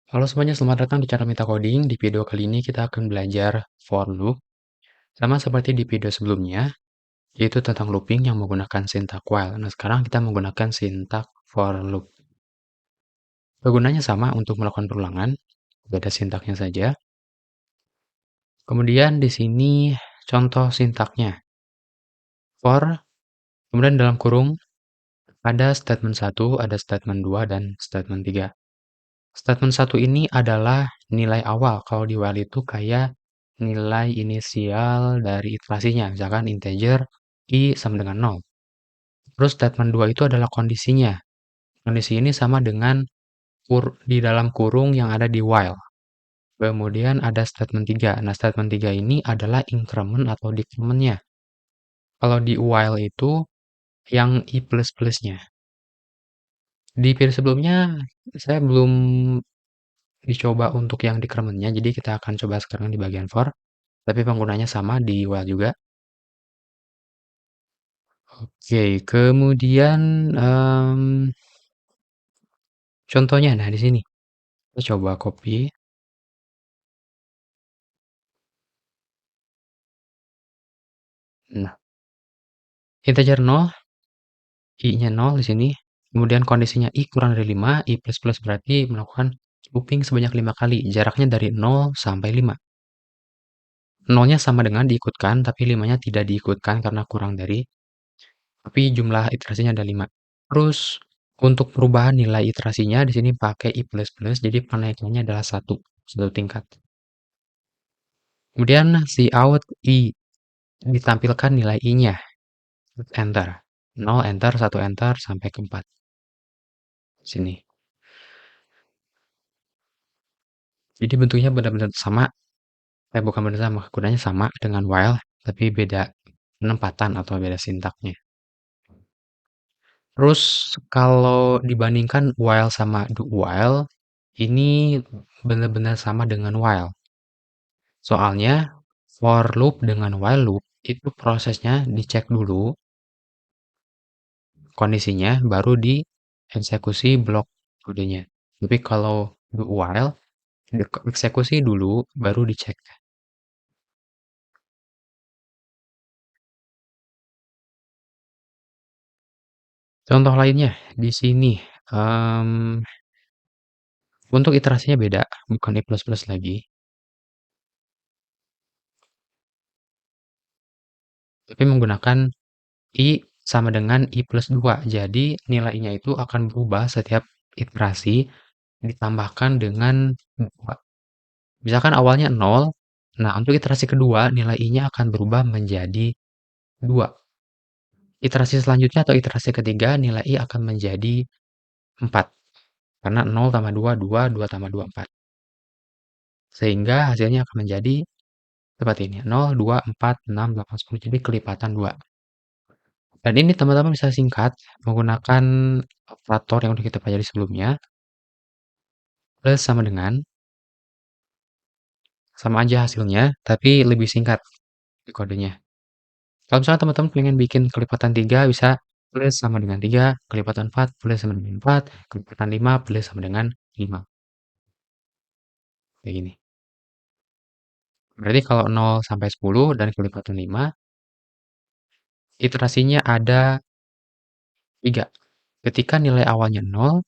Halo semuanya, selamat datang di Cara Minta Coding. Di video kali ini kita akan belajar for loop. Sama seperti di video sebelumnya, yaitu tentang looping yang menggunakan sintak while. Nah, sekarang kita menggunakan sintak for loop. Kegunaannya sama untuk melakukan perulangan, beda sintaknya saja. Kemudian di sini contoh sintaknya. For, kemudian dalam kurung, ada statement 1, ada statement 2, dan statement 3. Statement 1 ini adalah nilai awal. Kalau di while itu kayak nilai inisial dari iterasinya, misalkan integer i sama dengan 0. Terus statement 2 itu adalah kondisinya. Kondisi ini sama dengan di dalam kurung yang ada di while. Kemudian ada statement 3. Nah, statement 3 ini adalah increment atau decrement-nya. Kalau di while itu yang i plus-plusnya. Di video sebelumnya, saya belum dicoba untuk yang decrement-nya, jadi kita akan coba sekarang di bagian for. Tapi penggunanya sama di while juga. Oke, kemudian contohnya, nah di sini. Kita coba copy. Nah, integer 0, i-nya 0 di sini. Kemudian kondisinya i kurang dari 5, i plus plus berarti melakukan looping sebanyak 5 kali. Jaraknya dari 0 sampai 5. 0-nya sama dengan diikutkan, tapi 5-nya tidak diikutkan karena kurang dari. Tapi jumlah iterasinya ada 5. Terus, untuk perubahan nilai iterasinya, di sini pakai i plus plus, jadi penaikannya adalah 1 tingkat. Kemudian, si out i ditampilkan nilai i-nya. Enter. 0, enter, 1, enter, sampai ke 4. Sini. Jadi bentuknya benar-benar sama. Bukan benar sama, gunanya sama dengan while, tapi beda penempatan atau beda sintaknya. Terus kalau dibandingkan while sama do while, ini benar-benar sama dengan while. Soalnya for loop dengan while loop itu prosesnya dicek dulu kondisinya, baru dieksekusi blok kodenya. Tapi kalau do while, eksekusi dulu, baru dicek. Contoh lainnya di sini, untuk iterasinya beda, bukan i plus plus lagi. Tapi menggunakan i sama dengan i plus 2. Jadi nilainya itu akan berubah setiap iterasi ditambahkan dengan 2. Misalkan awalnya 0, nah untuk iterasi kedua nilai i-nya akan berubah menjadi 2. Iterasi selanjutnya atau iterasi ketiga nilai i akan menjadi 4. Karena 0 tambah 2, 2, 2 tambah 2, 4. Sehingga hasilnya akan menjadi seperti ini, 0, 2, 4, 6, 8, 10. Jadi kelipatan 2. Dan ini teman-teman bisa singkat menggunakan operator yang udah kita pelajari sebelumnya. Plus sama dengan, sama aja hasilnya, tapi lebih singkat kodenya. Kalau misalnya teman-teman pengen bikin kelipatan 3, bisa plus sama dengan 3, kelipatan 4, plus sama dengan 4, kelipatan 5, plus sama dengan 5. Kayak gini. Berarti kalau 0 sampai 10 dan kelipatan 5, iterasinya ada 3. Ketika nilai awalnya 0,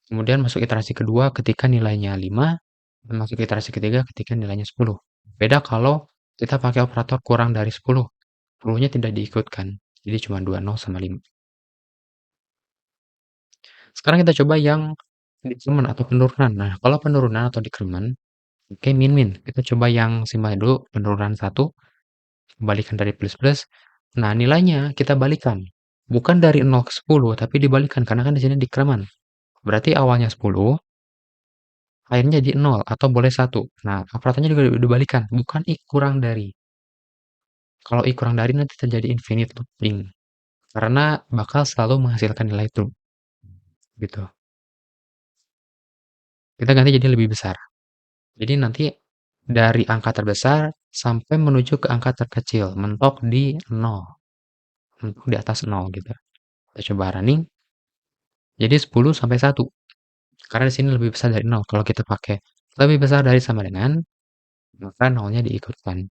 kemudian masuk iterasi kedua ketika nilainya 5, dan masuk iterasi ketiga ketika nilainya 10. Beda kalau kita pakai operator kurang dari 10. 10-nya tidak diikutkan. Jadi cuma 2, 0 sama 5. Sekarang kita coba yang decrement atau penurunan. Nah, kalau penurunan atau decrement, oke, min-min. Kita coba yang simpel dulu, penurunan 1, kembalikan dari plus-plus. Nah, nilainya kita balikan. Bukan dari 0 ke 10, tapi dibalikan, karena kan di sini decrement. Berarti awalnya 10, akhirnya jadi 0, atau boleh 1. Nah, operatornya juga dibalikan, bukan i kurang dari. Kalau i kurang dari nanti terjadi infinite looping, karena bakal selalu menghasilkan nilai true. Gitu. Kita ganti jadi lebih besar. Jadi nanti dari angka terbesar sampai menuju ke angka terkecil, mentok di 0. Mentok di atas 0 gitu. Kita coba running. Jadi 10 sampai 1. Karena di sini lebih besar dari nol. Kalau kita pakai lebih besar dari sama dengan, maka nolnya diikutkan.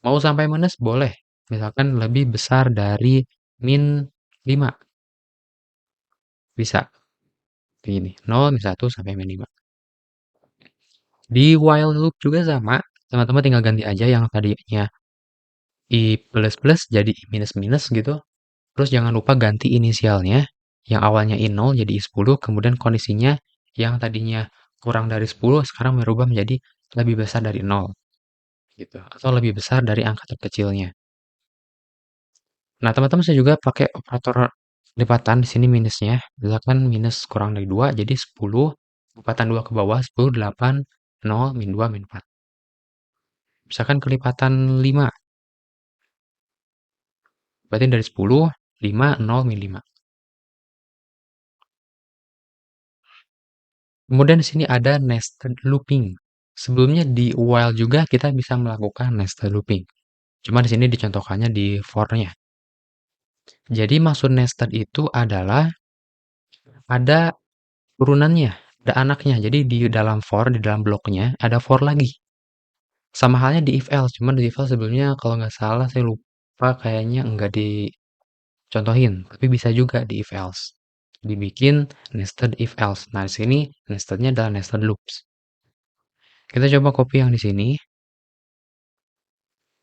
Mau sampai minus boleh, misalkan lebih besar dari min 5 bisa. Begini, 0, min 1, sampai min 5. Di while loop juga sama, teman-teman tinggal ganti aja yang tadinya i plus plus jadi i minus minus gitu. Terus jangan lupa ganti inisialnya, yang awalnya i0 jadi i10, kemudian kondisinya yang tadinya kurang dari 10 sekarang berubah menjadi lebih besar dari 0 gitu, atau lebih besar dari angka terkecilnya. Nah, teman-teman bisa juga pakai operator lipatan di sini minusnya. Misalkan minus kurang dari 2 jadi 10, lipatan 2 ke bawah 10, 8, 0, min 2, min 4. Misalkan kelipatan 5, berarti dari 10, 5, 0, min 5. Kemudian di sini ada nested looping. Sebelumnya di while juga kita bisa melakukan nested looping. Cuma di sini dicontohkannya di for-nya. Jadi maksud nested itu adalah ada turunannya, ada anaknya. Jadi di dalam for, di dalam bloknya ada for lagi. Sama halnya di if else, cuman di if else sebelumnya kalau nggak salah saya lupa kayaknya nggak dicontohin, tapi bisa juga di if else. Dibikin nested if else. Nah, di sini nestednya adalah nested loops. Kita coba copy yang di sini.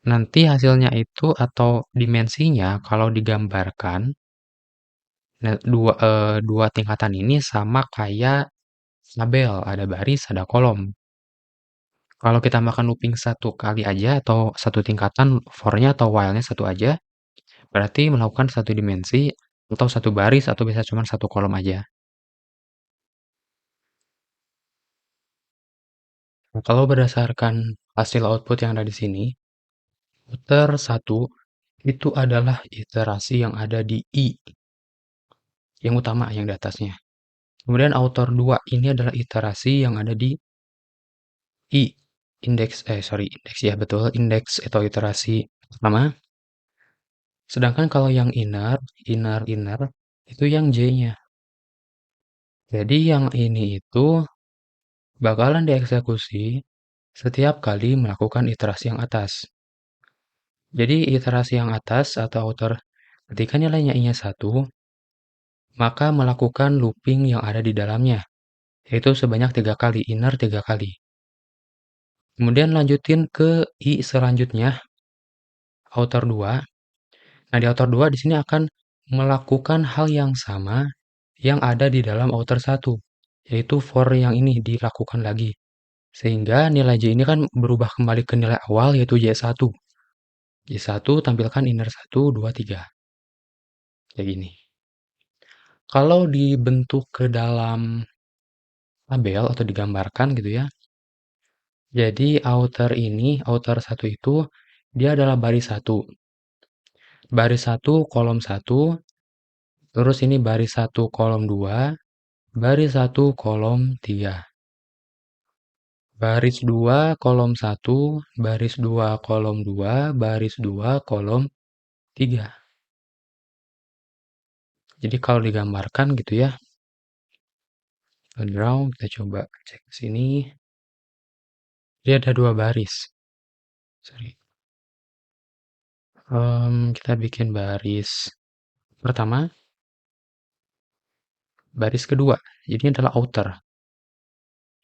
Nanti hasilnya itu atau dimensinya kalau digambarkan dua tingkatan ini sama kayak tabel, ada baris, ada kolom. Kalau kita makan looping satu kali aja atau satu tingkatan for-nya atau while-nya satu aja, berarti melakukan satu dimensi atau satu baris atau bisa cuma satu kolom aja. Nah, kalau berdasarkan hasil output yang ada di sini, iter 1 itu adalah iterasi yang ada di I, yang utama, yang di atasnya. Kemudian outer 2 ini adalah iterasi yang ada di I, indeks ya betul, indeks atau iterasi pertama. Sedangkan kalau yang inner, itu yang J-nya. Jadi yang ini itu bakalan dieksekusi setiap kali melakukan iterasi yang atas. Jadi iterasi yang atas atau outer ketika nilainya I-nya 1, maka melakukan looping yang ada di dalamnya, yaitu sebanyak 3 kali, inner 3 kali. Kemudian lanjutin ke I selanjutnya, outer 2. Nah, di outer 2 di sini akan melakukan hal yang sama yang ada di dalam outer 1, yaitu for yang ini dilakukan lagi. Sehingga nilai J ini kan berubah kembali ke nilai awal yaitu J1. J1 tampilkan inner 1, 2, 3. Kayak gini. Kalau dibentuk ke dalam tabel atau digambarkan gitu ya. Jadi outer 1 itu dia adalah baris 1. Baris 1 kolom 1, terus ini baris 1 kolom 2, baris 1 kolom 3. Baris 2 kolom 1, baris 2 kolom 2, baris 2 kolom 3. Jadi kalau digambarkan gitu ya, draw, kita coba cek ke sini. Dia ada dua baris. Sorry. Kita bikin baris pertama, baris kedua. Jadi ini adalah outer.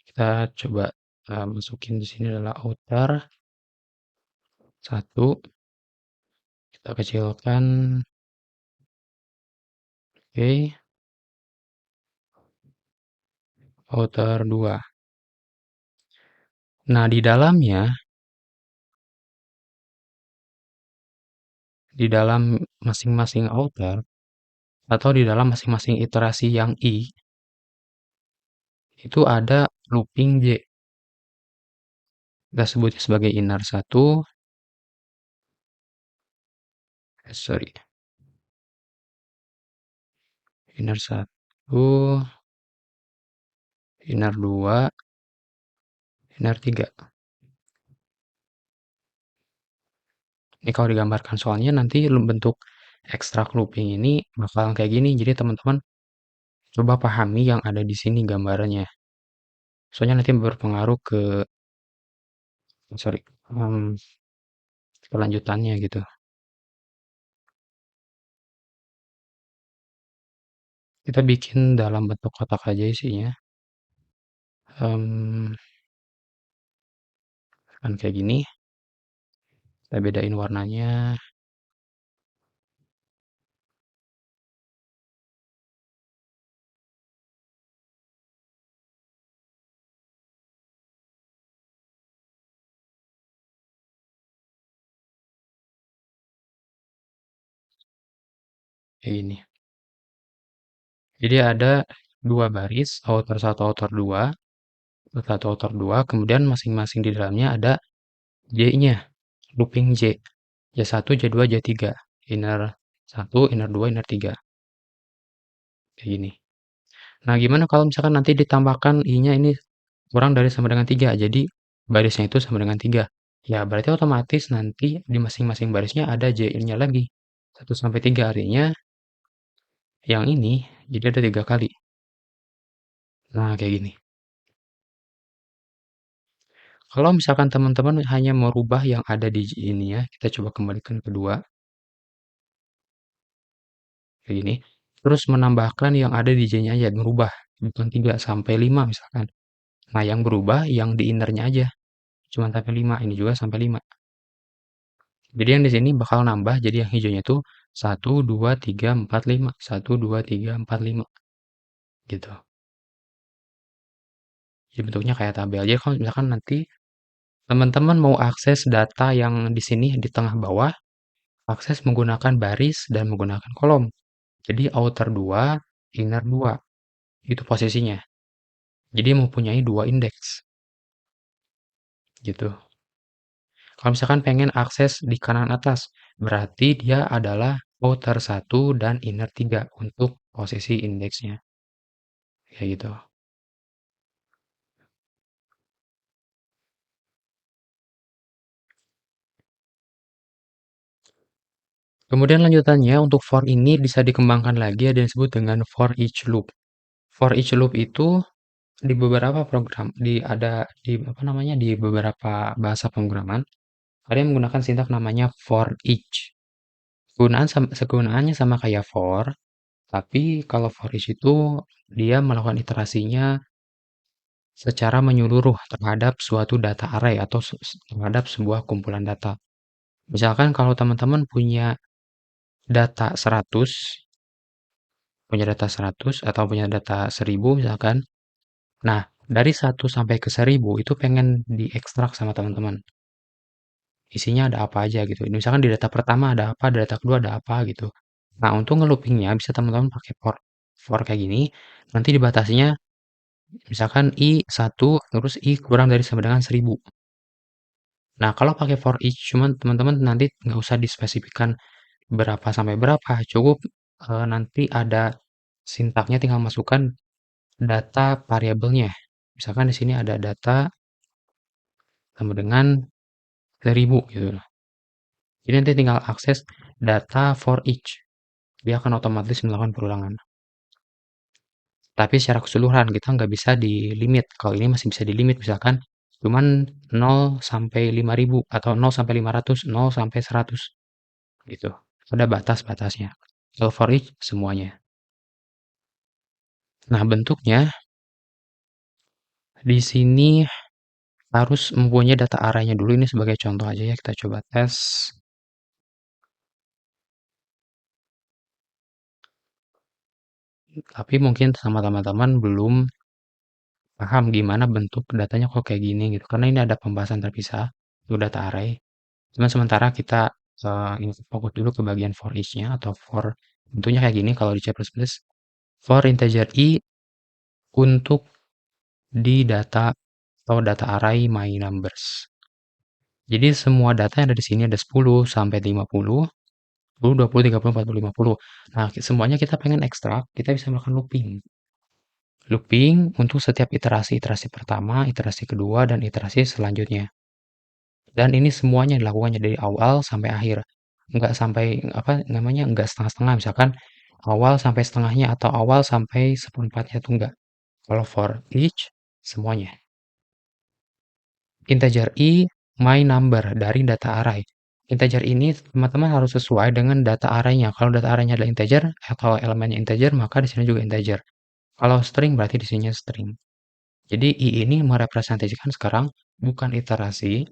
Kita coba masukin di sini adalah outer. Satu, kita kecilkan. Oke, outer 2. Nah, di dalam masing-masing outer, atau di dalam masing-masing iterasi yang I, itu ada looping J. Kita sebutnya sebagai inner 1, sorry, inner 1, inner 2, inner 3. Ini kalau digambarkan soalnya nanti bentuk extract looping ini bakalan kayak gini. Jadi teman-teman Coba pahami yang ada di sini gambarannya. Soalnya nanti berpengaruh ke sorry, kelanjutannya gitu. Kita bikin dalam bentuk kotak aja isinya. Mmm, kan kayak gini, kita bedain warnanya, kayak gini. Jadi ada 2 baris, outer 1, outer 2, outer 1, outer 2, kemudian masing-masing di dalamnya ada J-nya, looping J. J1, J2, J3. Inner 1, inner 2, inner 3. Kayak gini. Nah, gimana kalau misalkan nanti ditambahkan I-nya ini kurang dari sama dengan 3, jadi barisnya itu sama dengan 3. Ya, berarti otomatis nanti di masing-masing barisnya ada J-nya lagi. 1 sampai 3 artinya yang ini jadi ada 3 kali. Nah, kayak gini. Kalau misalkan teman-teman hanya merubah yang ada di ini ya, kita coba kembalikan ke 2, kayak gini. Terus menambahkan yang ada di J-nya aja, merubah. Bukan 3 sampai 5 misalkan. Nah, yang berubah yang di innernya aja. Cuma sampai 5, ini juga sampai 5. Jadi yang di sini bakal nambah, jadi yang hijaunya itu 1, 2, 3, 4, 5. 1, 2, 3, 4, 5. Gitu. Jadi bentuknya kayak tabel. Jadi kalau misalkan nanti teman-teman mau akses data yang di sini di tengah bawah, akses menggunakan baris dan menggunakan kolom. Jadi outer 2, inner 2. Itu posisinya. Jadi mempunyai 2 indeks. Gitu. Kalau misalkan pengen akses di kanan atas, berarti dia adalah outer 1 dan inner 3 untuk posisi indeksnya. Kayak gitu. Kemudian lanjutannya untuk for ini bisa dikembangkan lagi ada yang disebut dengan for each loop. For each loop itu di beberapa program di apa namanya di beberapa bahasa pemrograman ada yang menggunakan sintak namanya for each. Kegunaannya sama kayak for, tapi kalau for each itu dia melakukan iterasinya secara menyeluruh terhadap suatu data array atau terhadap sebuah kumpulan data. Misalkan kalau teman-teman data 100, punya data 100 atau punya data 1000 misalkan. Nah, dari 1 sampai ke 1000 itu pengen diekstrak sama teman-teman. Isinya ada apa aja gitu. Misalkan di data pertama ada apa, di data kedua ada apa gitu. Nah, untuk ngeloopingnya bisa teman-teman pakai for kayak gini. Nanti dibatasinya misalkan I1 terus I kurang dari sama dengan 1000. Nah, kalau pakai for each, cuman teman-teman nanti nggak usah dispesifikan berapa sampai berapa, cukup nanti ada sintaknya tinggal masukkan data variabelnya. Misalkan di sini ada data sama dengan 1000 gitu. Jadi nanti tinggal akses data for each. Dia akan otomatis melakukan perulangan. Tapi secara keseluruhan kita nggak bisa di limit. Kalau ini masih bisa di limit misalkan cuman 0 sampai 5000 atau 0 sampai 500, 0 sampai 100 gitu. Ada batas-batasnya. Kalau for each semuanya. Nah, bentuknya di sini harus mempunyai data arraynya dulu. Ini sebagai contoh aja ya, kita coba tes. Tapi mungkin sama teman-teman belum paham gimana bentuk datanya kok kayak gini gitu. Karena ini ada pembahasan terpisah untuk data array. Cuman sementara kita ini fokus dulu ke bagian for each-nya atau for bentuknya kayak gini kalau di C++. For integer i untuk di data atau data array my numbers. Jadi semua data yang ada di sini ada 10 sampai 50, 10, 20, 30, 40, 50. Nah, semuanya kita pengen ekstrak, kita bisa melakukan looping. Looping untuk setiap iterasi, iterasi pertama, iterasi kedua, dan iterasi selanjutnya. Dan ini semuanya dilakukannya dari awal sampai akhir. Nggak sampai, apa namanya, nggak setengah-setengah. Misalkan awal sampai setengahnya atau awal sampai seperempatnya tuh enggak. Kalau for each, semuanya. Integer i, my number dari data array. Integer ini teman-teman harus sesuai dengan data arraynya. Kalau data arraynya adalah integer atau elemennya integer, maka di sini juga integer. Kalau string berarti di sini string. Jadi i ini merepresentasikan sekarang bukan iterasi,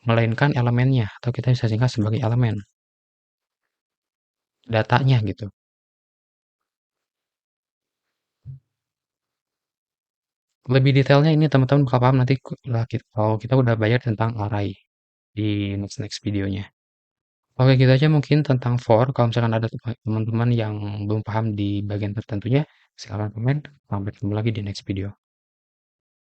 melainkan elemennya, atau kita bisa singkat sebagai elemen. Datanya gitu. Lebih detailnya ini teman-teman bakal paham nanti kalau kita udah belajar tentang array di next videonya. Oke, gitu aja mungkin tentang for. Kalau misalkan ada teman-teman yang belum paham di bagian tertentunya, silahkan komen. Sampai ketemu lagi di next video.